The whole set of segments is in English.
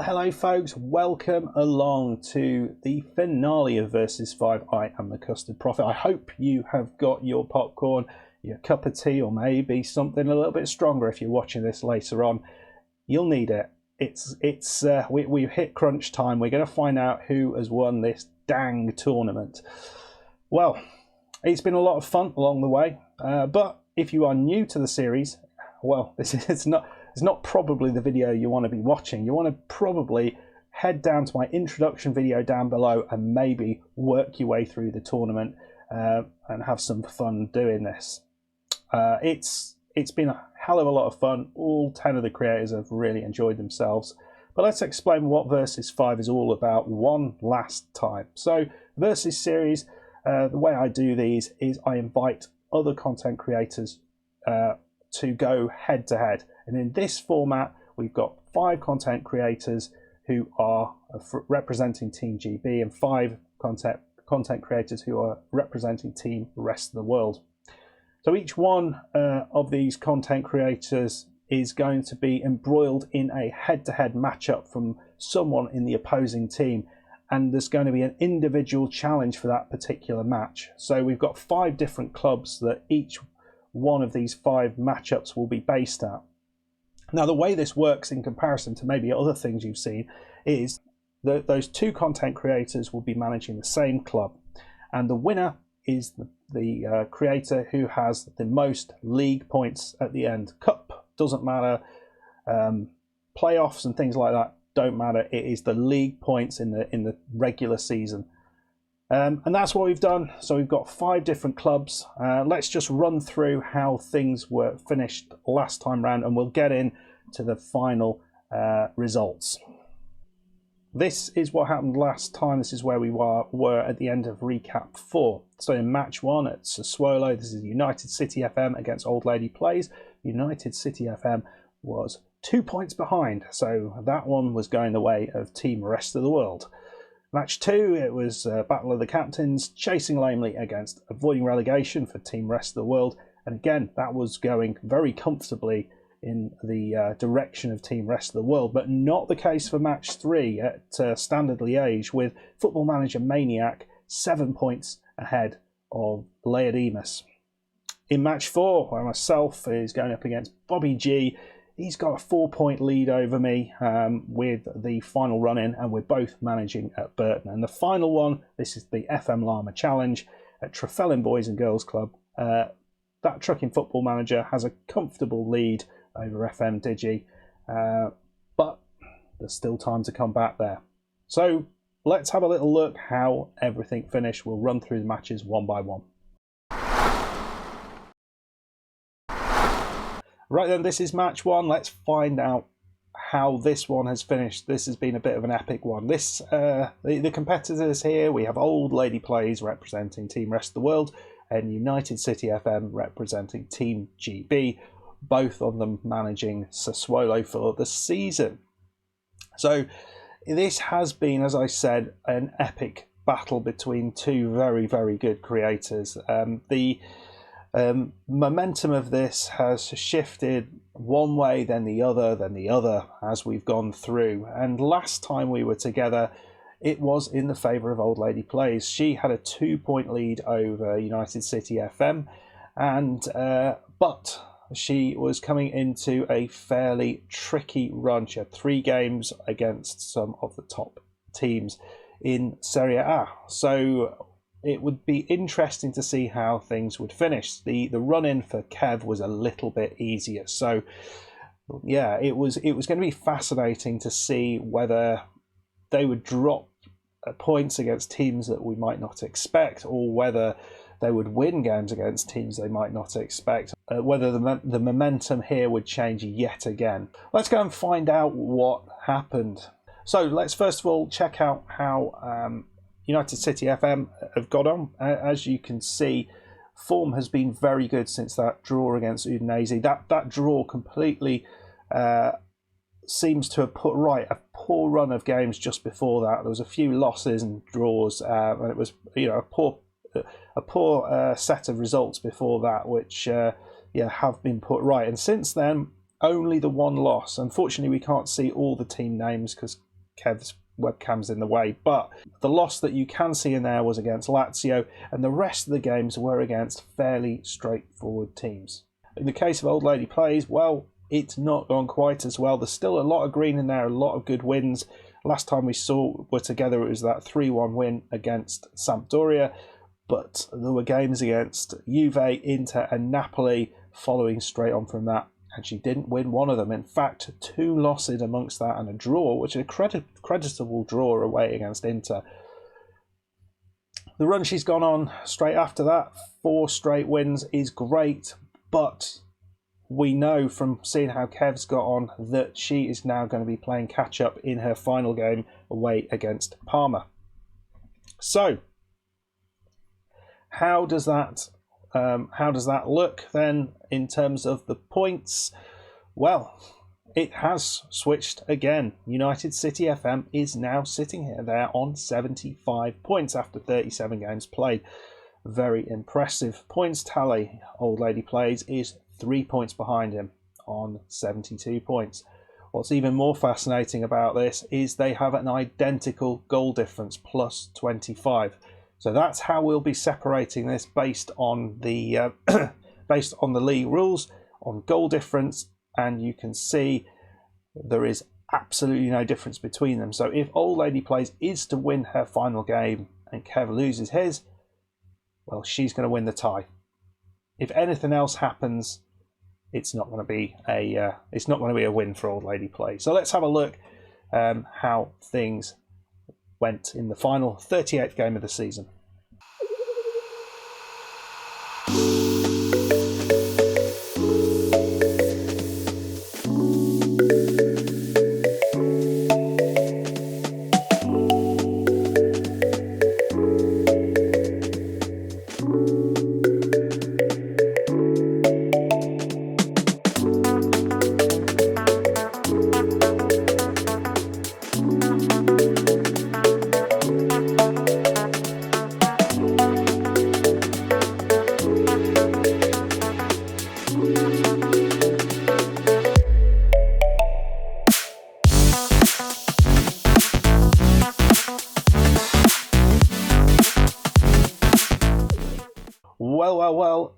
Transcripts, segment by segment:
Hello folks, welcome along to the finale of Versus 5. I am the Custard Prophet. I hope you have got your popcorn, your cup of tea, or maybe something a little bit stronger if you're watching this later on. You'll need it. We've hit crunch time. We're going to find out who has won this dang tournament. Well, it's been a lot of fun along the way, but if you are new to the series, well, it's not probably the video you want to be watching. You want to probably head down to my introduction video down below and maybe work your way through the tournament and have some fun doing this. It's been a hell of a lot of fun. All 10 of the creators have really enjoyed themselves. But let's explain what Versus 5 is all about one last time. So Versus series, the way I do these is I invite other content creators to go head to head. And in this format, we've got 5 content creators who are representing Team GB and 5 content creators who are representing Team Rest of the World. So each one of these content creators is going to be embroiled in a head-to-head matchup from someone in the opposing team. And there's going to be an individual challenge for that particular match. So we've got 5 different clubs that each one of these 5 matchups will be based at. Now, the way this works in comparison to maybe other things you've seen is that those 2 content creators will be managing the same club, and the winner is the creator who has the most league points at the end. Cup doesn't matter, playoffs and things like that don't matter. It is the league points in the regular season. And that's what we've done. So we've got 5 different clubs. Let's just run through how things were finished last time round, and we'll get into the final results. This is what happened last time. This is where we were at the end of recap 4. So in match 1 at Sassuolo, this is United City FM against Old Lady Plays. United City FM was 2 points behind, so that one was going the way of Team Rest of the World. Match 2, it was Battle of the Captains, chasing lamely against avoiding relegation for Team Rest of the World. And again, that was going very comfortably in the direction of Team Rest of the World, but not the case for match 3 at Standard Liège, with Football Manager Maniac 7 points ahead of Leyodemus. In match 4, where myself is going up against Bobby G, he's got a 4-point lead over me with the final run-in, and we're both managing at Burton. And the final one, this is the FM Llama Challenge at Trefellin Boys and Girls Club. That Trucking Football Manager has a comfortable lead over FM Digi, but there's still time to come back there. So let's have a little look how everything finished. We'll run through the matches one by one. Right then, this is match 1. Let's find out how this one has finished. This has been a bit of an epic one. The competitors here, we have Old Lady Plays representing Team Rest of the World and United City FM representing Team GB, both of them managing Sassuolo for the season. So this has been, as I said, an epic battle between 2 very, very good creators. The momentum of this has shifted one way, then the other as we've gone through. And last time we were together, it was in the favour of Old Lady Plays. She had a 2-point lead over United City FM, but she was coming into a fairly tricky run. She had 3 games against some of the top teams in Serie A. So it would be interesting to see how things would finish. The run-in for Kev was a little bit easier. So yeah, it was going to be fascinating to see whether they would drop points against teams that we might not expect, or whether they would win games against teams they might not expect, whether the momentum here would change yet again. Let's go and find out what happened. So let's first of all check out how United City FM have got on. As you can see, form has been very good since that draw against Udinese. That draw completely seems to have put right a poor run of games just before that. There was a few losses and draws, and it was a poor set of results before that, which have been put right. And since then, only the one loss. Unfortunately, we can't see all the team names because Kev's webcam's in the way. But the loss that you can see in there was against Lazio, and the rest of the games were against fairly straightforward teams. In the case of Old Lady Plays, well, it's not gone quite as well. There's still a lot of green in there, a lot of good wins. Last time we were together, it was that 3-1 win against Sampdoria, but there were games against Juve, Inter and Napoli following straight on from that, and she didn't win one of them. In fact, 2 losses amongst that and a draw, which is a creditable draw away against Inter. The run she's gone on straight after that, 4 straight wins, is great, but we know from seeing how Kev's got on that she is now going to be playing catch-up in her final game away against Parma. So, how does that look then in terms of the points? Well, it has switched again. United City FM is now sitting here. They're on 75 points after 37 games played. Very impressive points tally. Old Lady Plays is 3 points behind him on 72 points. What's even more fascinating about this is they have an identical goal difference, plus 25. So that's how we'll be separating this based on the league rules on goal difference, and you can see there is absolutely no difference between them. So if Old Lady Plays is to win her final game and Kev loses his, well, she's going to win the tie. If anything else happens, it's not going to be a win for Old Lady Play. So let's have a look how things went in the final 38th game of the season. Well,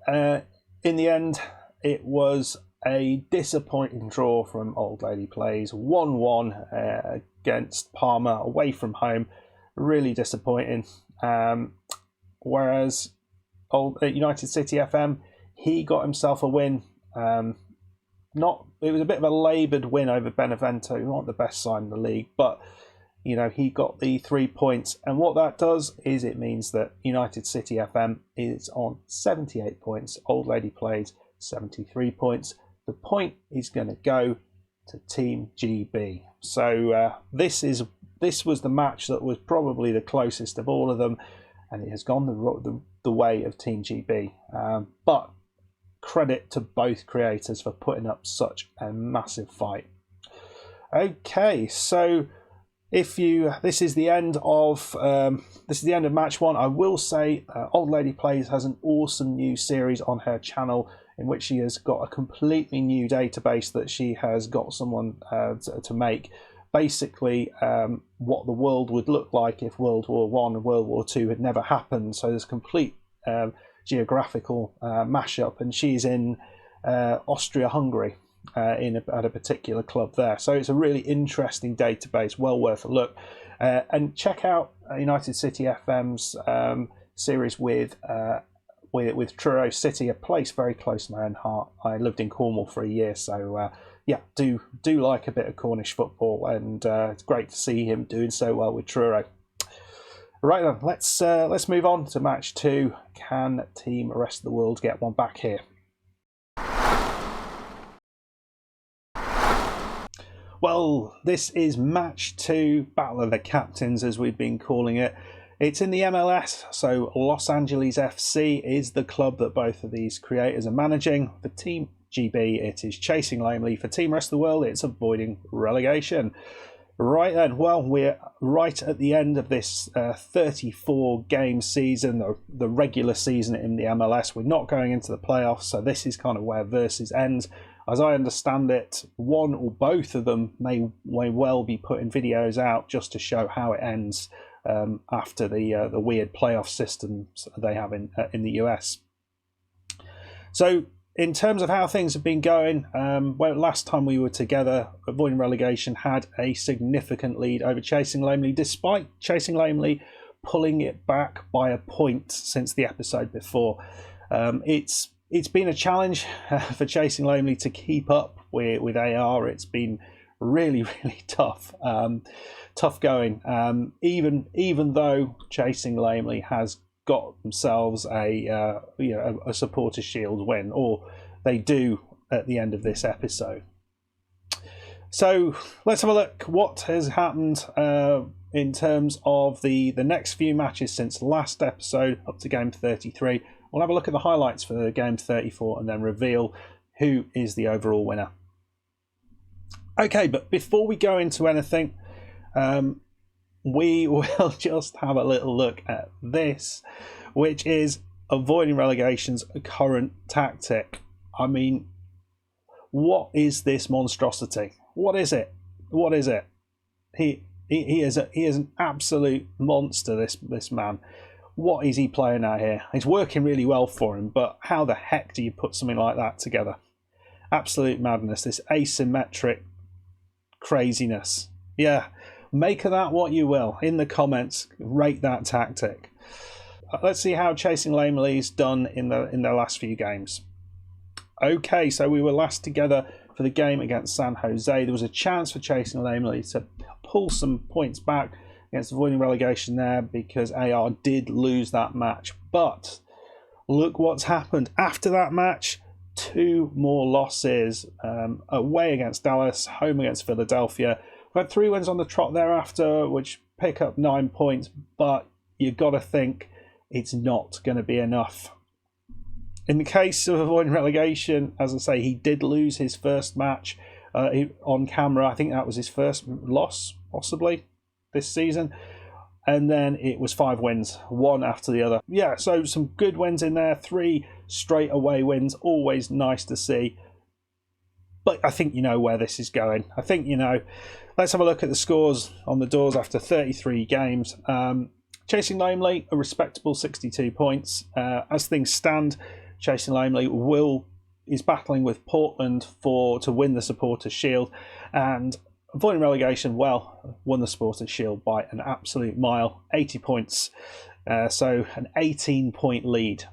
in the end, it was a disappointing draw from Old Lady Plays. 1-1 against Parma away from home. Really disappointing. Whereas United City FM, he got himself a win. It was a bit of a laboured win over Benevento, not the best side in the league, but you know, he got the 3 points, and what that does is it means that United City FM is on 78 points. Old Lady Plays 73 points. The point is going to go to Team GB. So this was the match that was probably the closest of all of them, and it has gone the way of Team GB. But credit to both creators for putting up such a massive fight. Okay, so this is the end of match 1. I will say Old Lady Plays has an awesome new series on her channel in which she has got a completely new database that she has got someone to make. Basically, what the world would look like if World War I and World War II had never happened. So there's complete geographical mashup, and she's in Austria-Hungary. At a particular club there, so it's a really interesting database, well worth a look. And check out United City FM's series with Truro City, a place very close to my own heart. I lived in Cornwall for a year, so yeah, do like a bit of Cornish football, and it's great to see him doing so well with Truro. Right then, let's move on to match 2. Can Team Rest of the World get one back here? Well, this is match 2, Battle of the Captains, as we've been calling it. It's in the MLS, so Los Angeles FC is the club that both of these creators are managing. For Team GB, it is chasing lamely. For Team Rest of the World, it's avoiding relegation. Right then, well, we're right at the end of this 34 game season, the regular season in the MLS. We're not going into the playoffs, so this is kind of where Versus ends. As I understand it, one or both of them may well be putting videos out just to show how it ends after the weird playoff systems they have in the US. So, in terms of how things have been going, well, last time we were together, Avoiding Relegation had a significant lead over Chasing Lamely, despite Chasing Lamely pulling it back by a point since the episode before. It's been a challenge for Chasing Lamely to keep up with AR. It's been really tough, tough going. Even though Chasing Lamely has got themselves a supporter shield win, or they do at the end of this episode. So let's have a look what has happened in terms of the next few matches since last episode up to game 33. We'll have a look at the highlights for game 34 and then reveal who is the overall winner. Okay, but before we go into anything, we will just have a little look at this, which is Avoiding Relegation's current tactic. I mean, what is this monstrosity? What is it? What is it? He is an absolute monster, this man. What is he playing out here? It's working really well for him, but how the heck do you put something like that together? Absolute madness, this asymmetric craziness. Yeah. Make of that what you will. In the comments, rate that tactic. Let's see how Chasing Lamely's done in their last few games. Okay, so we were last together for the game against San Jose. There was a chance for Chasing Lamely to pull some points back against Avoiding Relegation there because AR did lose that match. But look what's happened. After that match, 2 more losses. Away against Dallas, home against Philadelphia. We've had 3 wins on the trot thereafter, which pick up 9 points, but you've got to think it's not going to be enough. In the case of Avoiding Relegation, as I say, he did lose his first match on camera. I think that was his first loss, possibly, this season. And then it was 5 wins, one after the other. Yeah, so some good wins in there. 3 straight away wins, always nice to see. But I think you know where this is going. I think you know. Let's have a look at the scores on the doors after 33 games. Chasing Lamely, a respectable 62 points. As things stand, Chasing Lamely is battling with Portland to win the Supporters' Shield. And Avoiding Relegation, well, won the Supporters' Shield by an absolute mile, 80 points. So an 18-point lead.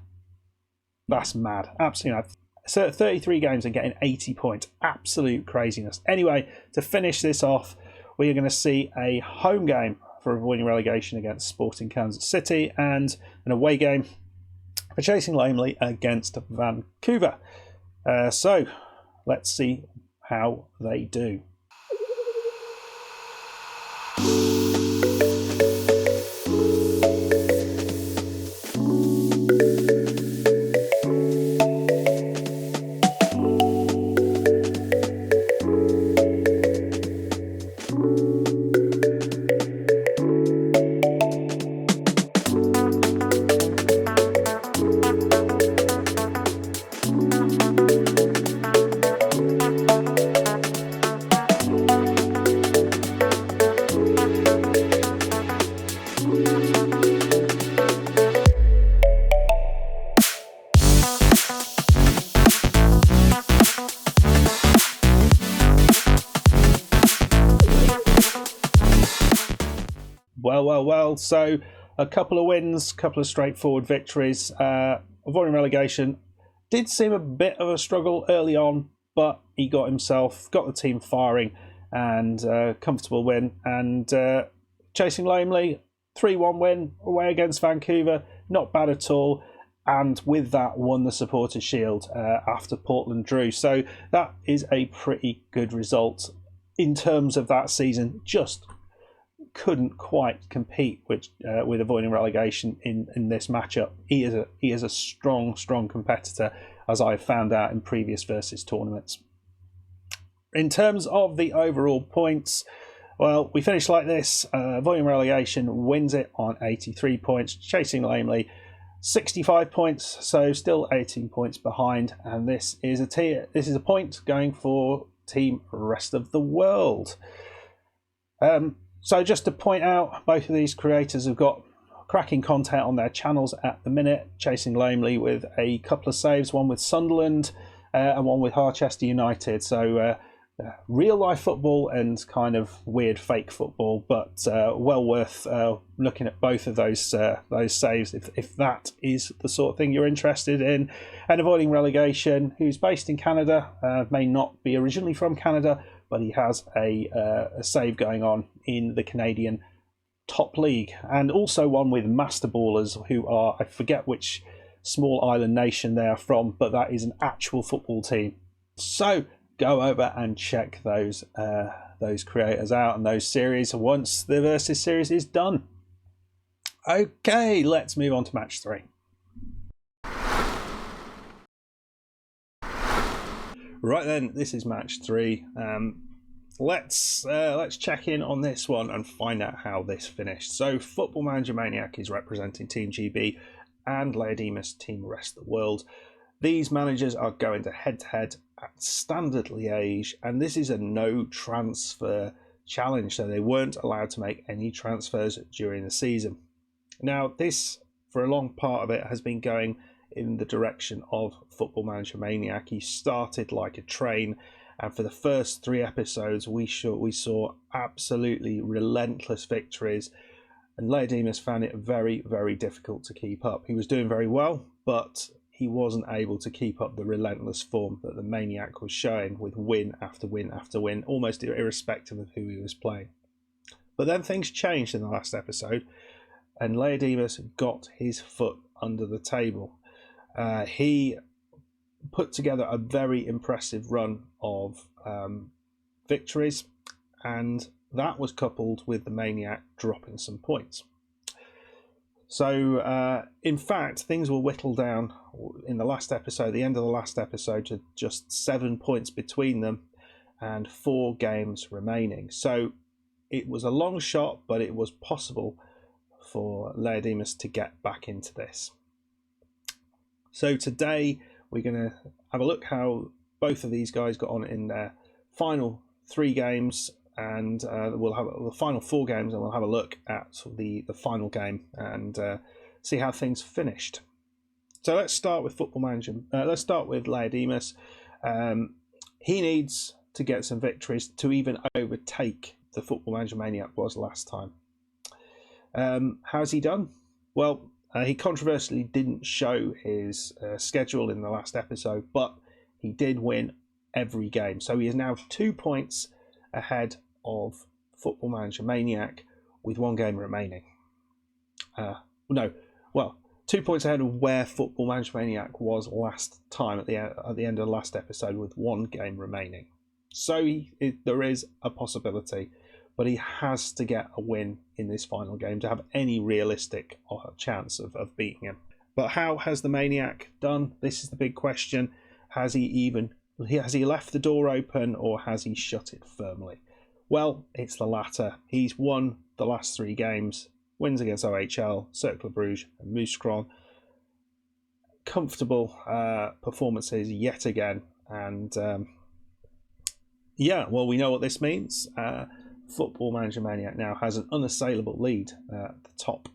That's mad. Absolutely mad. So 33 games and getting 80 points. Absolute craziness. Anyway, to finish this off, we are going to see a home game for Avoiding Relegation against Sporting Kansas City and an away game for Chasing Lamely against Vancouver. So let's see how they do. Well, so a couple of wins, couple of straightforward victories. Avoiding Relegation did seem a bit of a struggle early on, but he got the team firing and comfortable win. And Chasing Lamely, 3-1 win away against Vancouver, not bad at all. And with that, won the Supporters' Shield after Portland drew. So that is a pretty good result in terms of that season. Just couldn't quite compete with Avoiding Relegation in this matchup. He is a strong competitor, as I've found out in previous Versus tournaments. In terms of the overall points, Well, we finished like this. Avoiding relegation wins it on 83 points, chasing lamely 65 points, so still 18 points behind. And this is a point going for Team Rest of the World. So just to point out, both of these creators have got cracking content on their channels at the minute. Chasing lamely with a couple of saves, one with Sunderland and one with Harchester United. So real life football and kind of weird fake football, but well worth looking at both of those saves if that is the sort of thing you're interested in. And Avoiding Relegation, who's based in Canada, may not be originally from Canada, but he has a save going on in the Canadian top league, and also one with Master Ballers, who are, I forget which small island nation they are from, but that is an actual football team. So go over and check those creators out and those series once the Versus series is done. Okay, let's move on to match 3. Right then, this is match 3. Let's check in on this one and find out how this finished. So Football Manager Maniac is representing Team GB and Leyodemus Team Rest of the World. These managers are going to head-to-head at Standard Liège, and this is a no transfer challenge, so they weren't allowed to make any transfers during the season. Now this, for a long part of it, has been going in the direction of Football Manager Maniac. He started like a train, and for the first 3 episodes we saw absolutely relentless victories, and Leyodemus found it very, very difficult to keep up. He was doing very well, but he wasn't able to keep up the relentless form that the Maniac was showing, with win after win after win, almost irrespective of who he was playing. But then things changed in the last episode, and Leyodemus got his foot under the table. He put together a very impressive run of victories, and that was coupled with the Maniac dropping some points. So in fact, things were whittled down in the last episode, the end of the last episode, to just 7 points between them and 4 games remaining. So it was a long shot, but it was possible for Leyodemus to get back into this. So today we're going to have a look how both of these guys got on in their final 3 games, and we'll have the final 4 games, and we'll have a look at the final game and see how things finished. So let's start with Football Manager. Let's start with Leyodemus. He needs to get some victories to even overtake the Football Manager Maniac was last time. How's he done? Well, he controversially didn't show his schedule in the last episode, but he did win every game. So he is now 2 points ahead of Football Manager Maniac with 1 game remaining. 2 points ahead of where Football Manager Maniac was last time at the end of the last episode with 1 game remaining. So there is a possibility, but he has to get a win in this final game to have any realistic chance of beating him. But how has the Maniac done? This is the big question. Has he left the door open, or has he shut it firmly? Well, it's the latter. He's won the last 3 games. Wins against OHL, Cercle Bruges and Mouscron. Comfortable performances yet again. And we know what this means. Football Manager Maniac now has an unassailable lead at the top.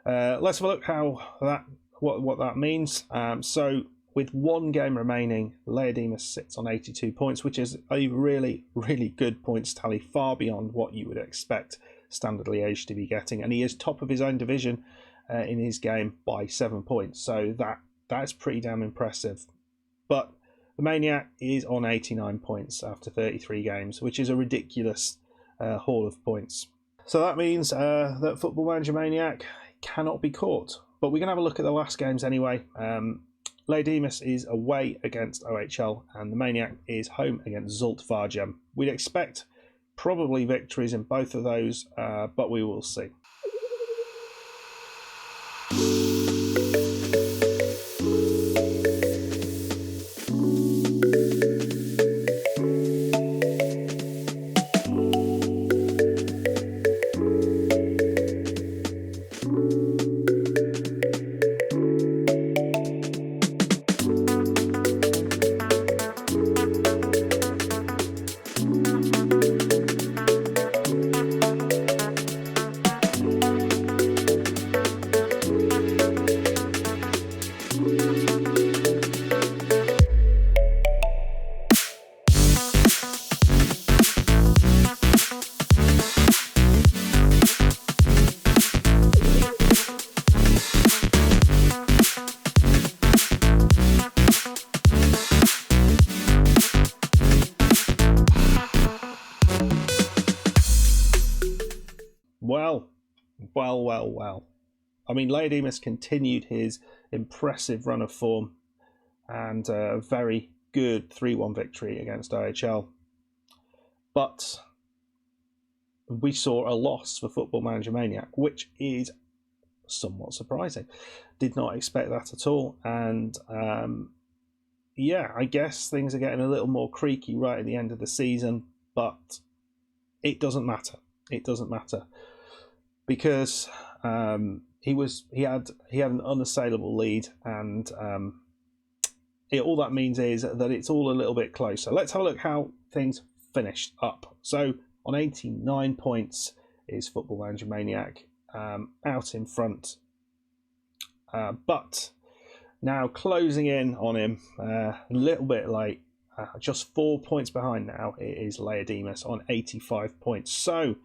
Let's have a look what that means. So with 1 game remaining, Leyodemus sits on 82 points, which is a really, really good points tally, far beyond what you would expect Standard Liège to be getting. And he is top of his own division in his game by 7 points. So that's pretty damn impressive. But the Maniac is on 89 points after 33 games, which is a ridiculous haul of points. So that means that Football Manager Maniac cannot be caught. But we're going to have a look at the last games anyway. Leyodemus is away against OHL, and the Maniac is home against Zulte Waregem. We'd expect probably victories in both of those, but we will see. Well. I mean, Leyodemus continued his impressive run of form and a very good 3-1 victory against OHL. But we saw a loss for Football Manager Maniac, which is somewhat surprising. Did not expect that at all. And yeah, I guess things are getting a little more creaky right at the end of the season, but it doesn't matter. It doesn't matter because he had an unassailable lead, and all that means is that it's all a little bit closer. Let's have a look how things finished up. So on 89 points is Football Manager Maniac, out in front, but now closing in on him a little bit late, just 4 points behind now. It is Leyodemus on 85 points. So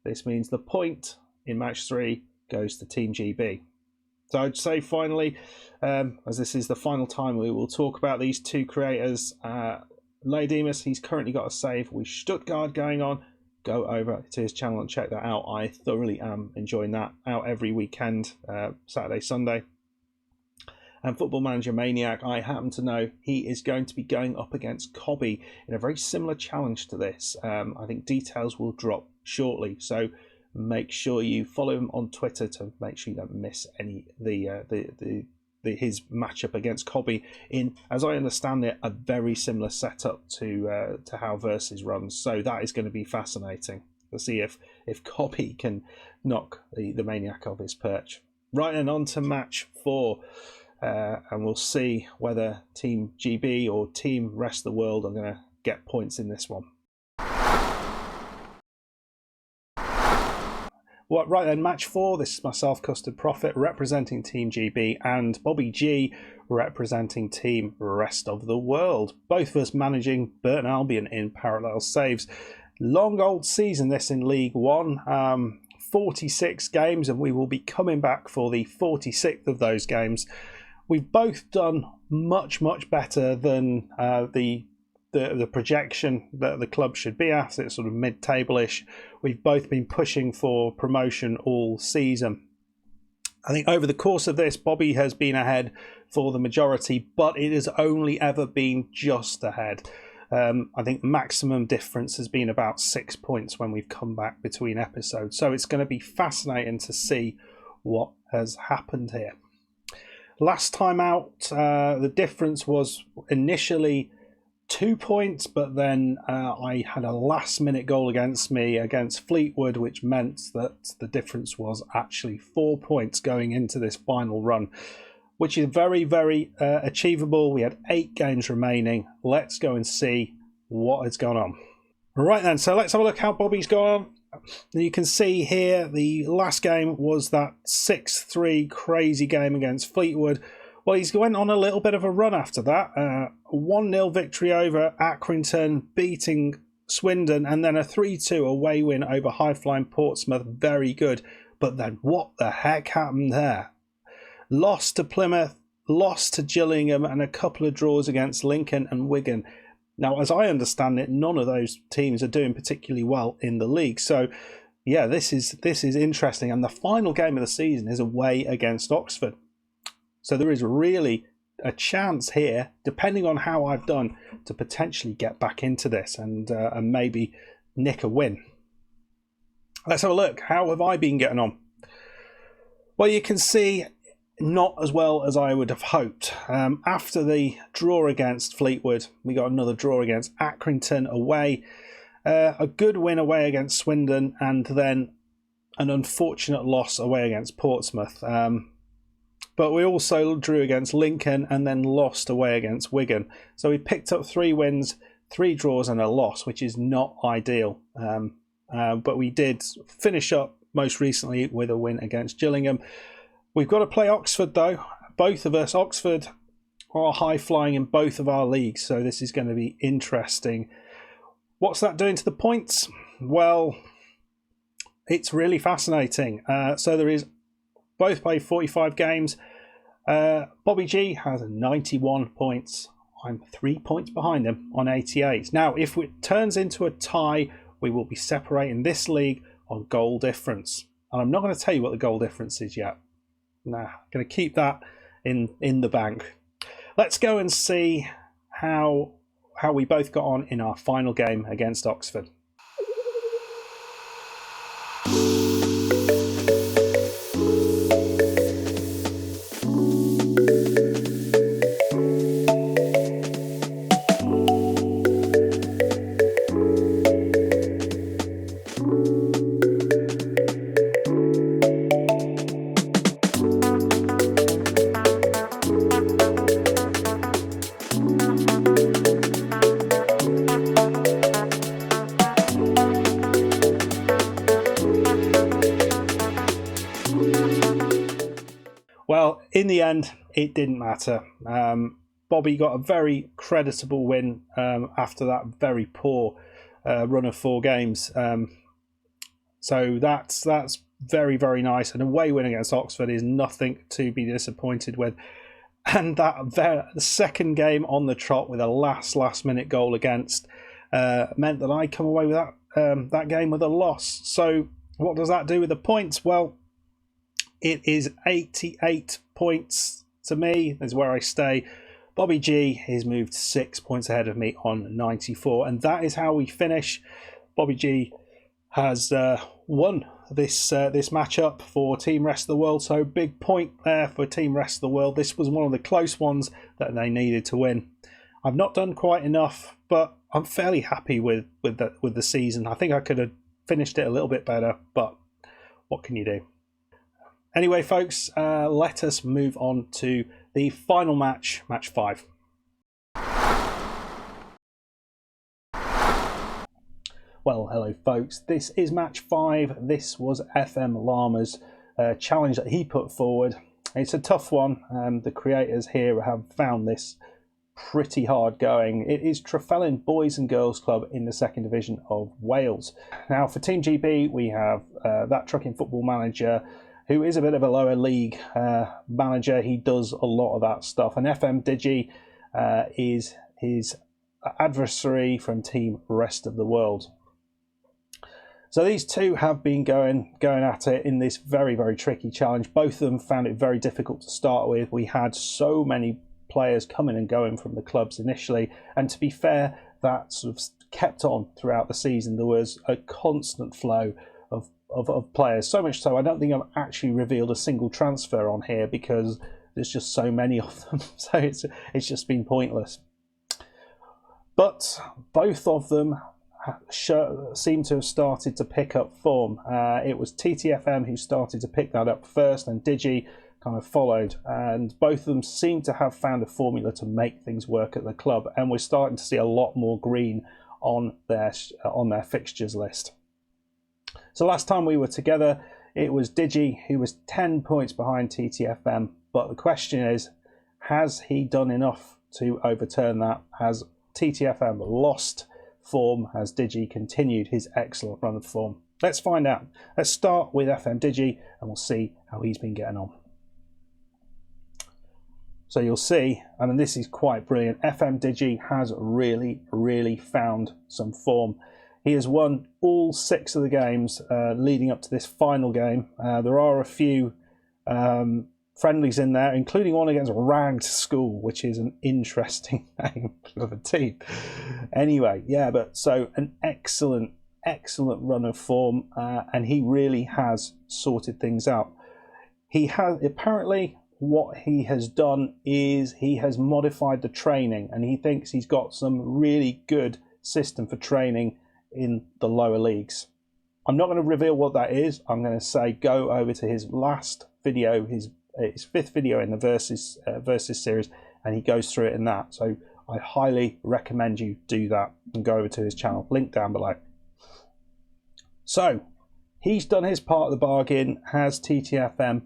this means the point in match 3 goes to Team GB. So I'd say finally, as this is the final time we will talk about these two creators, Leyodemus, he's currently got a save with Stuttgart going on. Go over to his channel and check that out. I thoroughly am enjoying that. Out every weekend, Saturday, Sunday. And Football Manager Maniac, I happen to know he is going to be going up against Cobby in a very similar challenge to this. I think details will drop shortly, so make sure you follow him on Twitter to make sure you don't miss any his matchup against Cobby in, as I understand it, a very similar setup to how Versus runs. So that is going to be fascinating to see if Cobby can knock the Maniac off his perch. Right, and on to match 4. And we'll see whether Team GB or Team Rest of the World are going to get points in this one. Well, right then, match 4. This is myself, Custard Prophet, representing Team GB, and Bobby G representing Team Rest of the World. Both of us managing Burton Albion in parallel saves. Long old season this in League One. 46 games, and we will be coming back for the 46th of those games. We've both done much better than the projection that the club should be at. It's sort of mid-table-ish. We've both been pushing for promotion all season. I think over the course of this, Bobby has been ahead for the majority, but it has only ever been just ahead. I think the maximum difference has been about 6 points when we've come back between episodes. So it's going to be fascinating to see what has happened here. Last time out, the difference was initially 2 points, but then I had a last-minute goal against me against Fleetwood, which meant that the difference was actually 4 points going into this final run, which is very achievable. We had 8 games remaining. Let's go and see what has gone on. Right then, so let's have a look how Bobby's gone on. You can see here the last game was that 6-3 crazy game against Fleetwood. Well, he's went on a little bit of a run after that. 1-0 victory over Accrington, beating Swindon, and then a 3-2 away win over high-flying Portsmouth. Very good. But then what the heck happened there? Lost to Plymouth, lost to Gillingham, and a couple of draws against Lincoln and Wigan. Now, as I understand it, none of those teams are doing particularly well in the league. So, yeah, this is interesting. And the final game of the season is away against Oxford. So there is really a chance here, depending on how I've done, to potentially get back into this and maybe nick a win. Let's have a look. How have I been getting on? Well, you can see not as well as I would have hoped. After the draw against Fleetwood, we got another draw against Accrington away, a good win away against Swindon, and then an unfortunate loss away against Portsmouth. But we also drew against Lincoln and then lost away against Wigan. So we picked up 3 wins, 3 draws and a loss, which is not ideal. But we did finish up most recently with a win against Gillingham. We've got to play Oxford though. Both of us, Oxford are high flying in both of our leagues, so this is going to be interesting. What's that doing to the points? Well, it's really fascinating. So there is both played 45 games. Bobby G has 91 points. I'm 3 points behind him on 88. Now, if it turns into a tie, we will be separating this league on goal difference. And I'm not going to tell you what the goal difference is yet. Nah, I'm going to keep that in the bank. Let's go and see how we both got on in our final game against Oxford. Well, in the end, it didn't matter. Bobby got a very creditable win after that very poor run of 4 games. So that's very, very nice. An away win against Oxford is nothing to be disappointed with. And the second game on the trot with a last minute goal against meant that I come away with that game with a loss. So what does that do with the points? Well, it is 88 points to me. That's where I stay. Bobby G is moved 6 points ahead of me on 94. And that is how we finish. Bobby G has won this matchup for Team Rest of the World. So big point there for Team Rest of the World. This was one of the close ones that they needed to win. I've not done quite enough, but I'm fairly happy with the season. I think I could have finished it a little bit better, but what can you do? Anyway, folks, let us move on to the final match, match 5. Well, hello, folks. This is match 5. This was FM Llama's challenge that he put forward. It's a tough one. The creators here have found this pretty hard going. It is Trefellyn Boys and Girls Club in the 2nd Division of Wales. Now, for Team GB, we have that trucking football manager, who is a bit of a lower league manager. He does a lot of that stuff. And FM Digi is his adversary from Team Rest of the World. So these two have been going at it in this very, very tricky challenge. Both of them found it very difficult to start with. We had so many players coming and going from the clubs initially. And to be fair, that sort of kept on throughout the season. There was a constant flow of players, so much so I don't think I've actually revealed a single transfer on here because there's just so many of them. So it's just been pointless. But both of them seem to have started to pick up form. It was TTFM who started to pick that up first, and Digi kind of followed, and both of them seem to have found a formula to make things work at the club, and we're starting to see a lot more green on their fixtures list. So last time we were together, it was Digi who was 10 points behind TTFM. But the question is, has he done enough to overturn that? Has TTFM lost form? Has Digi continued his excellent run of form? Let's find out. Let's start with FM Digi and we'll see how he's been getting on. So you'll see, I mean, this is quite brilliant. FM Digi has really found some form. He has won all 6 of the games leading up to this final game. There are a few friendlies in there, including one against Ragged School, which is an interesting name for the team. Anyway, yeah, but so an excellent run of form, and he really has sorted things out. He has apparently, what he has done is he has modified the training, and he thinks he's got some really good system for training in the lower leagues. I'm not going to reveal what that is. I'm going to say go over to his last video, his 5th video in the versus series, and he goes through it in that. So I highly recommend you do that and go over to his channel, link down below. So he's done his part of the bargain. Has TTFM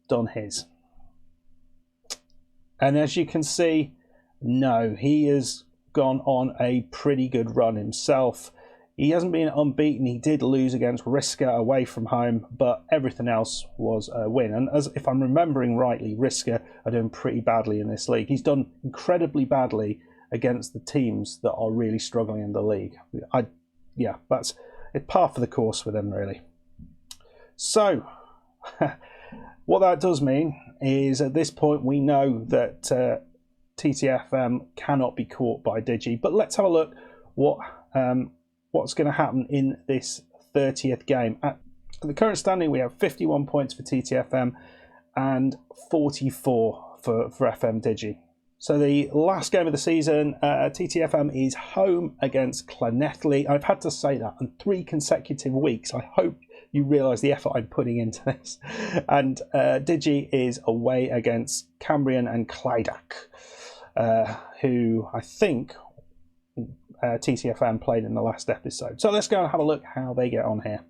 done his? And as you can see, no, he has gone on a pretty good run himself. He hasn't been unbeaten. He did lose against Riska away from home, but everything else was a win. And as if I'm remembering rightly, Riska are doing pretty badly in this league. He's done incredibly badly against the teams that are really struggling in the league. Yeah, it's par for the course with him, really. So, what that does mean is at this point we know that TTFM cannot be caught by Digi. But let's have a look what's going to happen in this 30th game. At the current standing, we have 51 points for TTFM and 44 for FM Digi. So the last game of the season, TTFM is home against Llanelli. I've had to say that on 3 consecutive weeks. I hope you realise the effort I'm putting into this. And Digi is away against Cambrian and Clydach, who I think TTFM played in the last episode. So let's go and have a look how they get on here.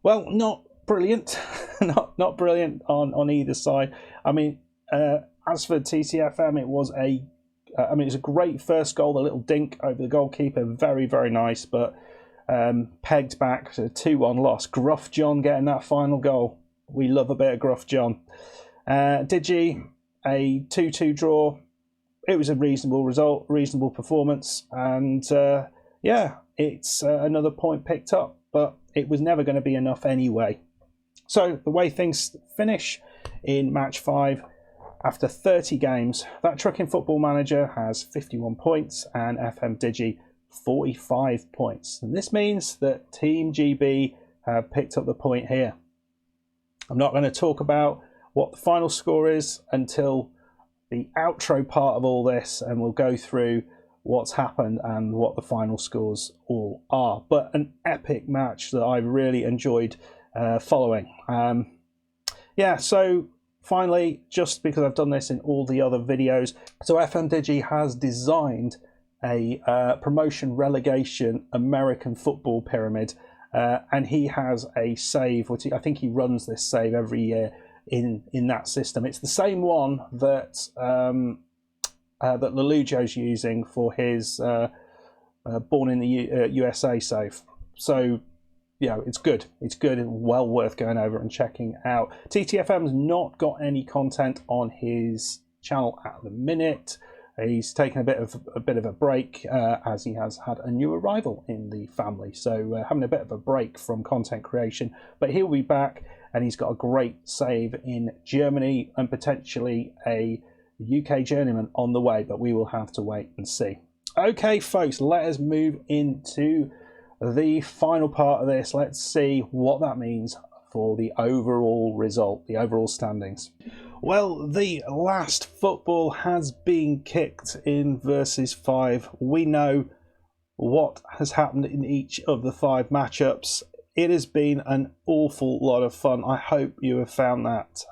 Well, not brilliant, not brilliant on either side. I mean, as for TTFM, it was a great first goal, the little dink over the goalkeeper, very, very nice, but pegged back to 2-1 loss. Gruff John getting that final goal. We love a bit of Gruff John. Digi, a 2-2 draw. It was a reasonable result, reasonable performance, and it's another point picked up. But it was never going to be enough anyway. So the way things finish in match 5, after 30 games, that Trucking Football Manager has 51 points and FM Digi 45 points. And this means that Team GB have picked up the point here. I'm not going to talk about what the final score is until the outro part of all this, and we'll go through what's happened and what the final scores all are. But an epic match that I really enjoyed following. So finally, just because I've done this in all the other videos, so FM Digi has designed a promotion relegation American football pyramid, and he has a save, which I think he runs this save every year in that system. It's the same one that that Leyodemus using for his Born in the USA save. So, it's good. It's good and well worth going over and checking out. TTFM's not got any content on his channel at the minute. He's taken a bit of a break as he has had a new arrival in the family. So having a bit of a break from content creation, but he'll be back, and he's got a great save in Germany and potentially a UK journeyman on the way, but we will have to wait and see. Okay, folks, let us move into the final part of this. Let's see what that means for the overall result, the overall standings. Well, the last football has been kicked in versus 5. We know what has happened in each of the 5 matchups. It has been an awful lot of fun. I hope you have found that.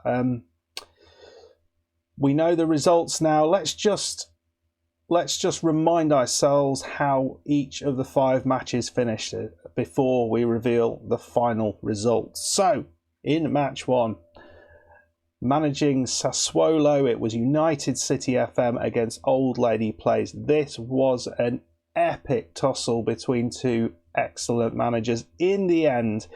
We know the results now. Let's just remind ourselves how each of the 5 matches finished before we reveal the final results. So, in match 1, managing Sassuolo, it was United City FM against Old Lady Plays. This was an epic tussle between 2 excellent managers. In the end,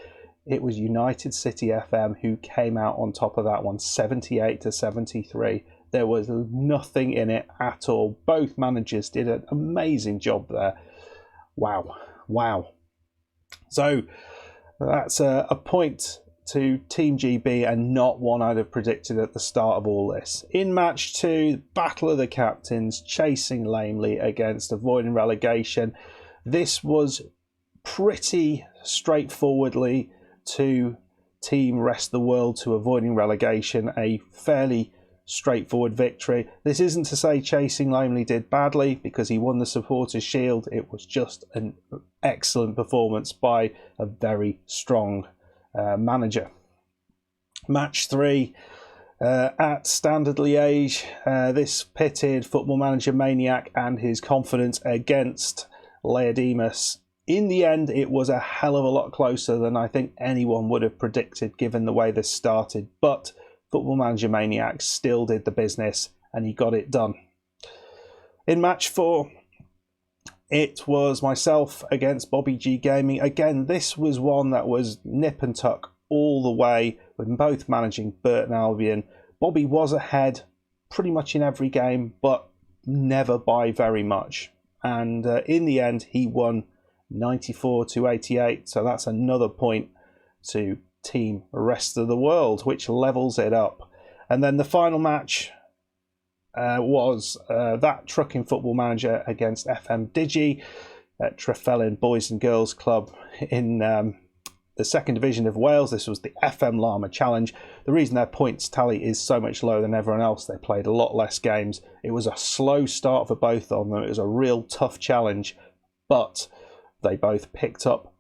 it was United City FM who came out on top of that one, 78-73. There was nothing in it at all. Both managers did an amazing job there. Wow. So that's a point to Team GB, and not one I'd have predicted at the start of all this. In match 2, Battle of the Captains, chasing lamely against avoiding relegation. This was pretty straightforwardly to Team Rest of the World to avoiding relegation, a fairly straightforward victory. This isn't to say Chasing Lonely did badly, because he won the Supporters' Shield. It was just an excellent performance by a very strong manager. Match 3 at Standard Liège. This pitted Football Manager Maniac and his confidence against Leyodemus. In the end, it was a hell of a lot closer than I think anyone would have predicted, given the way this started. But Football Manager Maniac still did the business, and he got it done. In match 4, it was myself against Bobby G Gaming. Again, this was one that was nip and tuck all the way, with both managing Burton Albion. Bobby was ahead pretty much in every game, but never by very much. And in the end, he won 94-88. So that's another point to Team Rest of the World, which levels it up. And then the final match was that Trucking Football Manager against FM Digi at Trefellyn Boys and Girls Club in the second division of Wales. This was the FM Llama Challenge. The reason their points tally is so much lower than everyone else, they played a lot less games. It was a slow start for both of them. It was a real tough challenge, but they both picked up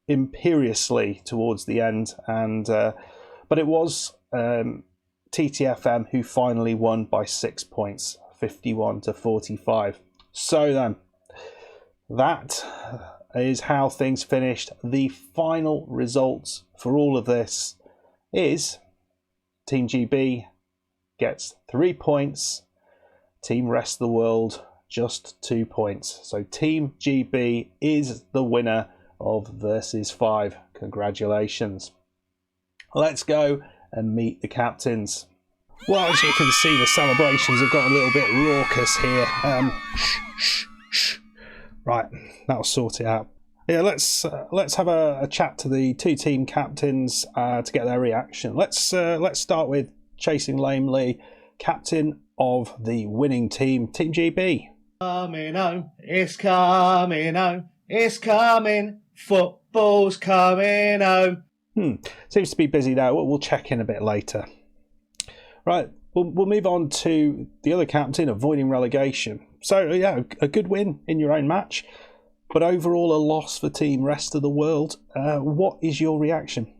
imperiously towards the end. And but it was TTFM who finally won by 6 points, 51-45. So then, that is how things finished. The final results for all of this is Team GB gets 3 points, Team Rest of the World just 2 points. So Team GB is the winner of Versus 5. Congratulations. Let's go and meet the captains. Well, as you can see, the celebrations have got a little bit raucous here. Shh. Right, that'll sort it out. Yeah, let's have a chat to the two team captains to get their reaction. Let's start with Chasing Lamely, captain of the winning team, Team GB. Coming home, it's coming home, it's coming, football's coming home. Seems to be busy now. We'll check in a bit later. Right, we'll move on to the other captain, avoiding relegation. So, yeah, a good win in your own match, but overall a loss for Team Rest of the World. What is your reaction?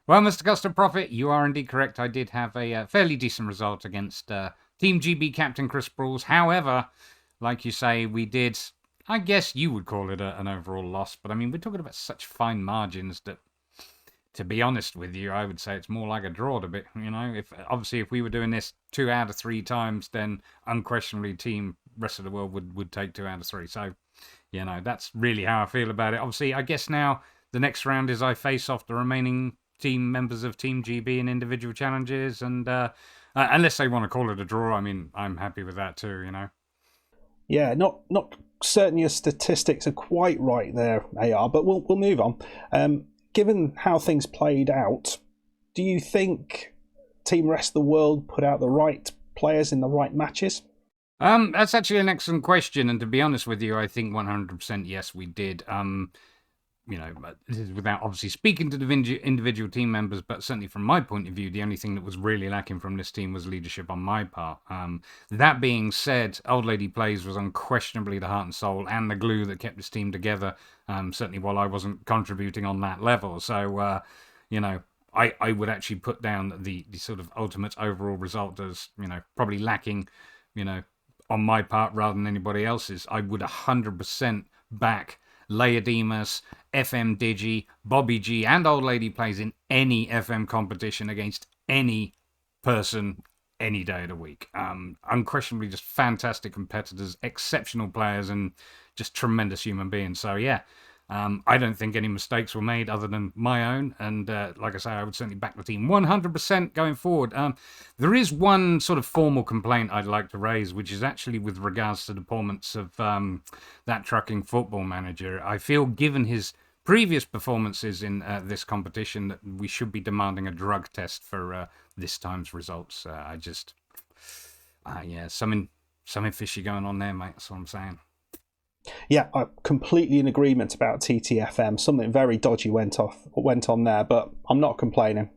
Well, Mr. Custard Prophet, you are indeed correct. I did have a fairly decent result against Team GB captain Chris Sprouls. However, like you say, we did, I guess you would call it an overall loss, but I mean, we're talking about such fine margins that, to be honest with you, I would say it's more like a draw to be, you know. If we were doing this 2 out of 3 times, then unquestionably Team Rest of the World would take 2 out of 3. So, you know, that's really how I feel about it. Obviously, I guess now the next round is I face off the remaining team members of Team GB in individual challenges, and unless they want to call it a draw, I mean, I'm happy with that too, you know. Yeah, not certain your statistics are quite right there, AR, but we'll move on. Given how things played out, do you think Team Rest of the World put out the right players in the right matches? That's actually an excellent question, and to be honest with you, I think 100% yes, we did. You know, this is without obviously speaking to the individual team members, but certainly from my point of view, the only thing that was really lacking from this team was leadership on my part. That being said, Old Lady Plays was unquestionably the heart and soul and the glue that kept this team together, certainly while I wasn't contributing on that level. So, you know, I would actually put down the sort of ultimate overall result as, you know, probably lacking, you know, on my part rather than anybody else's. I would 100% back Leyodemus, FM Digi, Bobby G, and Old Lady Plays in any FM competition against any person any day of the week. Unquestionably just fantastic competitors, exceptional players, and just tremendous human beings. So yeah, I don't think any mistakes were made other than my own. And like I say, I would certainly back the team 100% going forward. There is one sort of formal complaint I'd like to raise, which is actually with regards to the performance of that Trucking Football Manager. I feel, given his previous performances in this competition, that we should be demanding a drug test for this time's results. Yeah, something fishy going on there, mate. That's what I'm saying. Yeah, I'm completely in agreement about TTFM. Something very dodgy went on there, but I'm not complaining.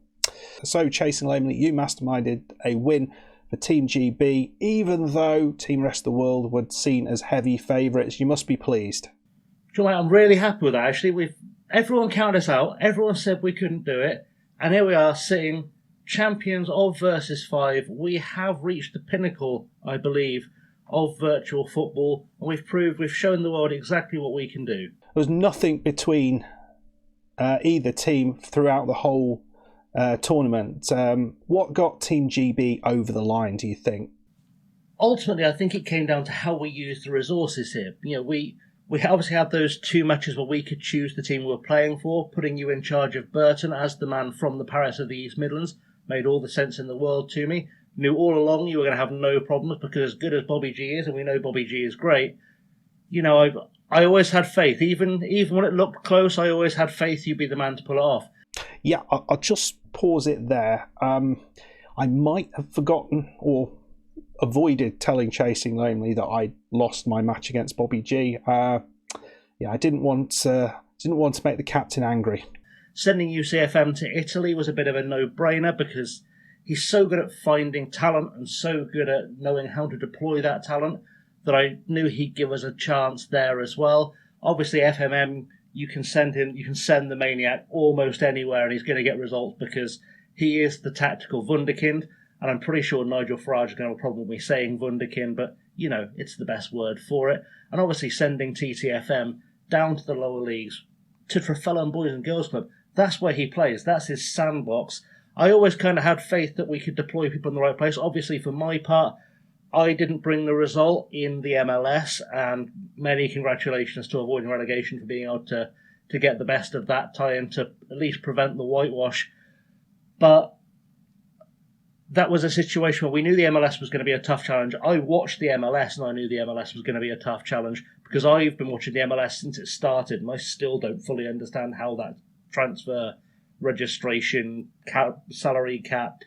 So, Chasing Lamely, you masterminded a win for Team GB, even though Team Rest of the World were seen as heavy favourites. You must be pleased. I'm really happy with that, actually. Everyone counted us out. Everyone said we couldn't do it. And here we are sitting champions of Versus 5. We have reached the pinnacle, I believe, of virtual football. And we've shown the world exactly what we can do. There was nothing between either team throughout the whole tournament. What got Team GB over the line, do you think? Ultimately, I think it came down to how we used the resources here. We obviously had those 2 matches where we could choose the team we were playing for. Putting you in charge of Burton as the man from the Paris of the East Midlands made all the sense in the world to me. Knew all along you were going to have no problems, because as good as Bobby G is, and we know Bobby G is great, I always had faith. Even when it looked close, I always had faith you'd be the man to pull it off. Yeah, I'll just pause it there. I might have forgotten or avoided telling Chasing Lamely that I lost my match against Bobby G. I didn't want to make the captain angry. Sending UCFM to Italy was a bit of a no-brainer, because he's so good at finding talent and so good at knowing how to deploy that talent that I knew he'd give us a chance there as well. Obviously, FMM, you can send the Maniac almost anywhere and he's going to get results, because he is the tactical wunderkind. And I'm pretty sure Nigel Farage is going to have a problem with me saying wunderkind, but, it's the best word for it. And obviously sending TTFM down to the lower leagues, to Trefellon Boys and Girls Club, that's where he plays. That's his sandbox. I always kind of had faith that we could deploy people in the right place. Obviously, for my part, I didn't bring the result in the MLS, and many congratulations to avoiding relegation for being able to get the best of that tie and to at least prevent the whitewash. But that was a situation where we knew the MLS was going to be a tough challenge. I watched the MLS and I knew the MLS was going to be a tough challenge, because I've been watching the MLS since it started, and I still don't fully understand how that transfer, registration, salary cap,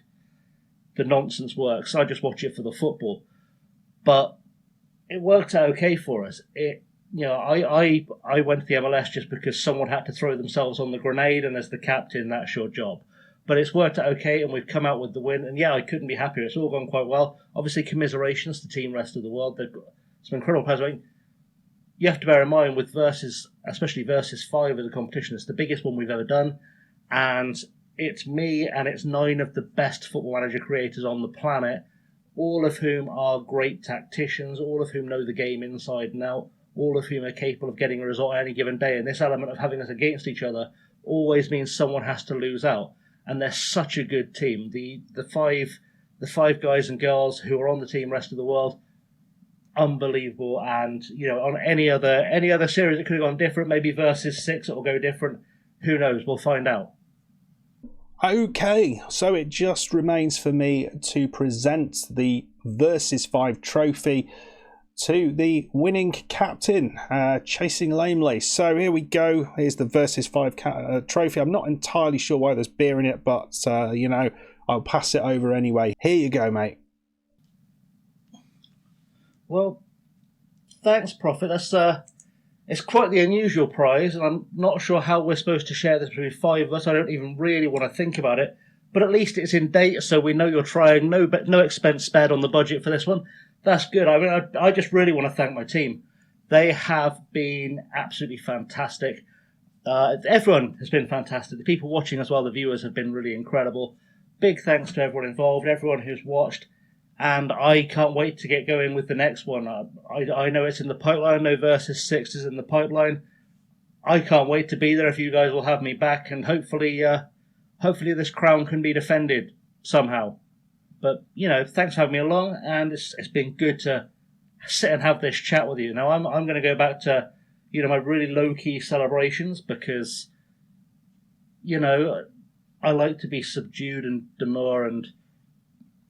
the nonsense works. I just watch it for the football. But it worked out okay for us. I went to the MLS just because someone had to throw themselves on the grenade, and as the captain, that's your job. But it's worked out okay, and we've come out with the win. And I couldn't be happier. It's all gone quite well. Obviously, commiserations to Team Rest of the World. They've got some incredible players. I mean, you have to bear in mind, with especially Versus 5 as a competition, it's the biggest one we've ever done. And it's me and it's 9 of the best Football Manager creators on the planet, all of whom are great tacticians, all of whom know the game inside and out, all of whom are capable of getting a result on any given day. And this element of having us against each other always means someone has to lose out. And they're such a good team. The five guys and girls who are on the Team Rest of the World, unbelievable. And on any other series, it could have gone different. Maybe Versus 6, it'll go different. Who knows? We'll find out. Okay, so it just remains for me to present the Versus 5 trophy to the winning captain, Chasing Lamely. So here we go. Here's the Versus 5 trophy. I'm not entirely sure why there's beer in it, but, I'll pass it over anyway. Here you go, mate. Well, thanks, Prophet. It's quite the unusual prize, and I'm not sure how we're supposed to share this between 5 of us. I don't even really want to think about it. But at least it's in date, so we know you're trying. No expense spared on the budget for this one. That's good. I mean, I just really want to thank my team. They have been absolutely fantastic. Everyone has been fantastic. The people watching as well, the viewers, have been really incredible. Big thanks to everyone involved, everyone who's watched. And I can't wait to get going with the next one. I know it's in the pipeline. I know Versus 6 is in the pipeline. I can't wait to be there if you guys will have me back. And hopefully this crown can be defended somehow. But, thanks for having me along. And it's been good to sit and have this chat with you. Now, I'm going to go back to, my really low-key celebrations, because, I like to be subdued and demure and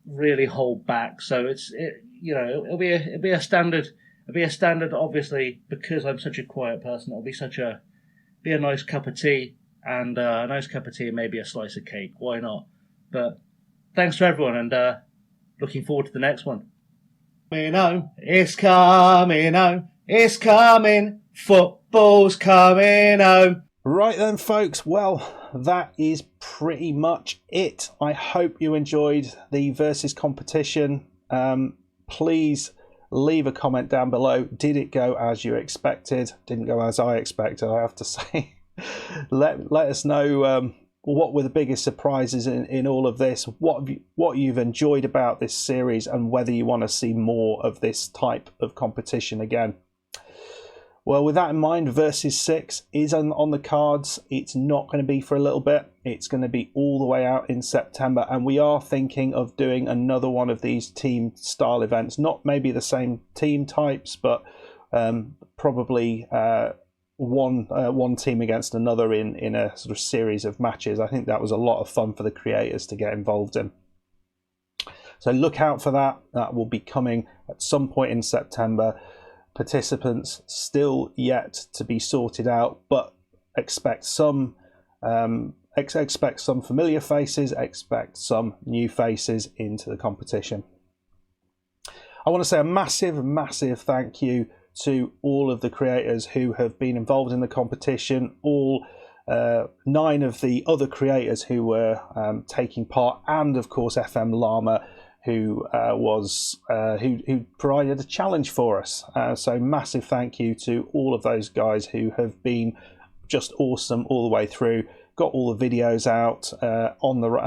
really hold back. So it'll be a standard. It'll be a standard, obviously, because I'm such a quiet person. It'll be a nice cup of tea, and a nice cup of tea and maybe a slice of cake. Why not? But thanks to everyone, and looking forward to the next one. It's coming home. It's coming. Football's coming home. Right then, folks. Well, that is pretty much it. I hope you enjoyed the versus competition. Please leave a comment down below. Did it go as you expected? Didn't go as I expected, I have to say. let us know what were the biggest surprises in all of this, what you've enjoyed about this series, and whether you want to see more of this type of competition again. Well, with that in mind, Versus 6 is on the cards. It's not going to be for a little bit. It's going to be all the way out in September. And we are thinking of doing another one of these team-style events. Not maybe the same team types, but probably one team against another in a sort of series of matches. I think that was a lot of fun for the creators to get involved in. So look out for that. That will be coming at some point in September. Participants still yet to be sorted out, but expect some familiar faces, expect some new faces into the competition. I want to say a massive thank you to all of the creators who have been involved in the competition, all 9 of the other creators who were taking part, and of course FM Llama, who provided a challenge for us. So massive thank you to all of those guys who have been just awesome all the way through. Got all the videos out at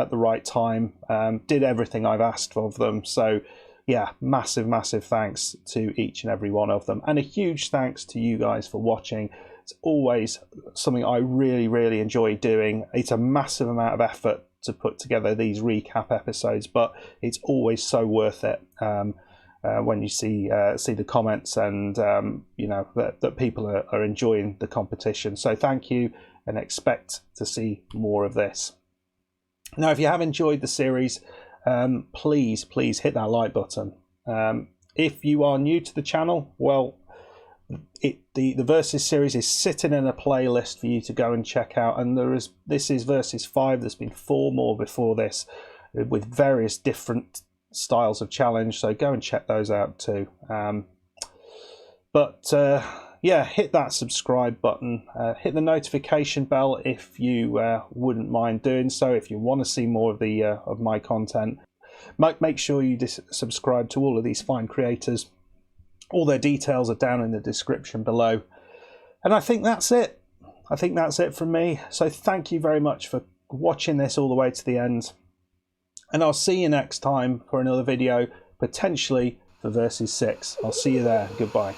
the right time. Did everything I've asked of them. So yeah, massive thanks to each and every one of them, and a huge thanks to you guys for watching. It's always something I really enjoy doing. It's a massive amount of effort to put together these recap episodes, but it's always so worth it when you see the comments and you know that people are enjoying the competition. So thank you, and expect to see more of this. Now, if you have enjoyed the series, please hit that like button. If you are new to the channel, well, the Versus series is sitting in a playlist for you to go and check out, and this is Versus 5. There's been 4 more before this with various different styles of challenge, so go and check those out too. Yeah, hit that subscribe button, hit the notification bell if you wouldn't mind doing so, if you want to see more of my content. Make sure you subscribe to all of these fine creators. All their details are down in the description below. And I think that's it. I think that's it from me. So thank you very much for watching this all the way to the end. And I'll see you next time for another video, potentially for Versus 6. I'll see you there. Goodbye.